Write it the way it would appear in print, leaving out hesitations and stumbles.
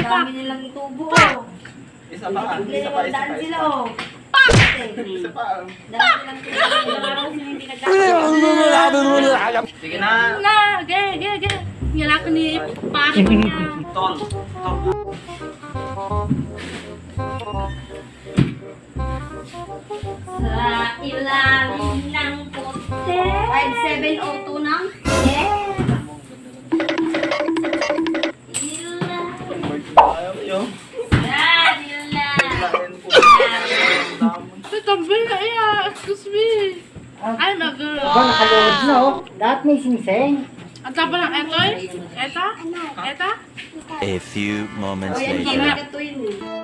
dami nilang tubo. Isa pa. Dalawang sila oh. Isa pa. Dami nilang tubo. Sige na. Na, ge. Ngala ko ni pare ko niya. Tol. Sa ilalim ng puti. 5702 ng Ayaw yun. Tambay na iya. Excuse me. I'm a girl. Aba, nakaload na oh. Lahat may singseng. Ang tapa lang etoy? Eta? A few moments Oh, yan, later. ito yun eh.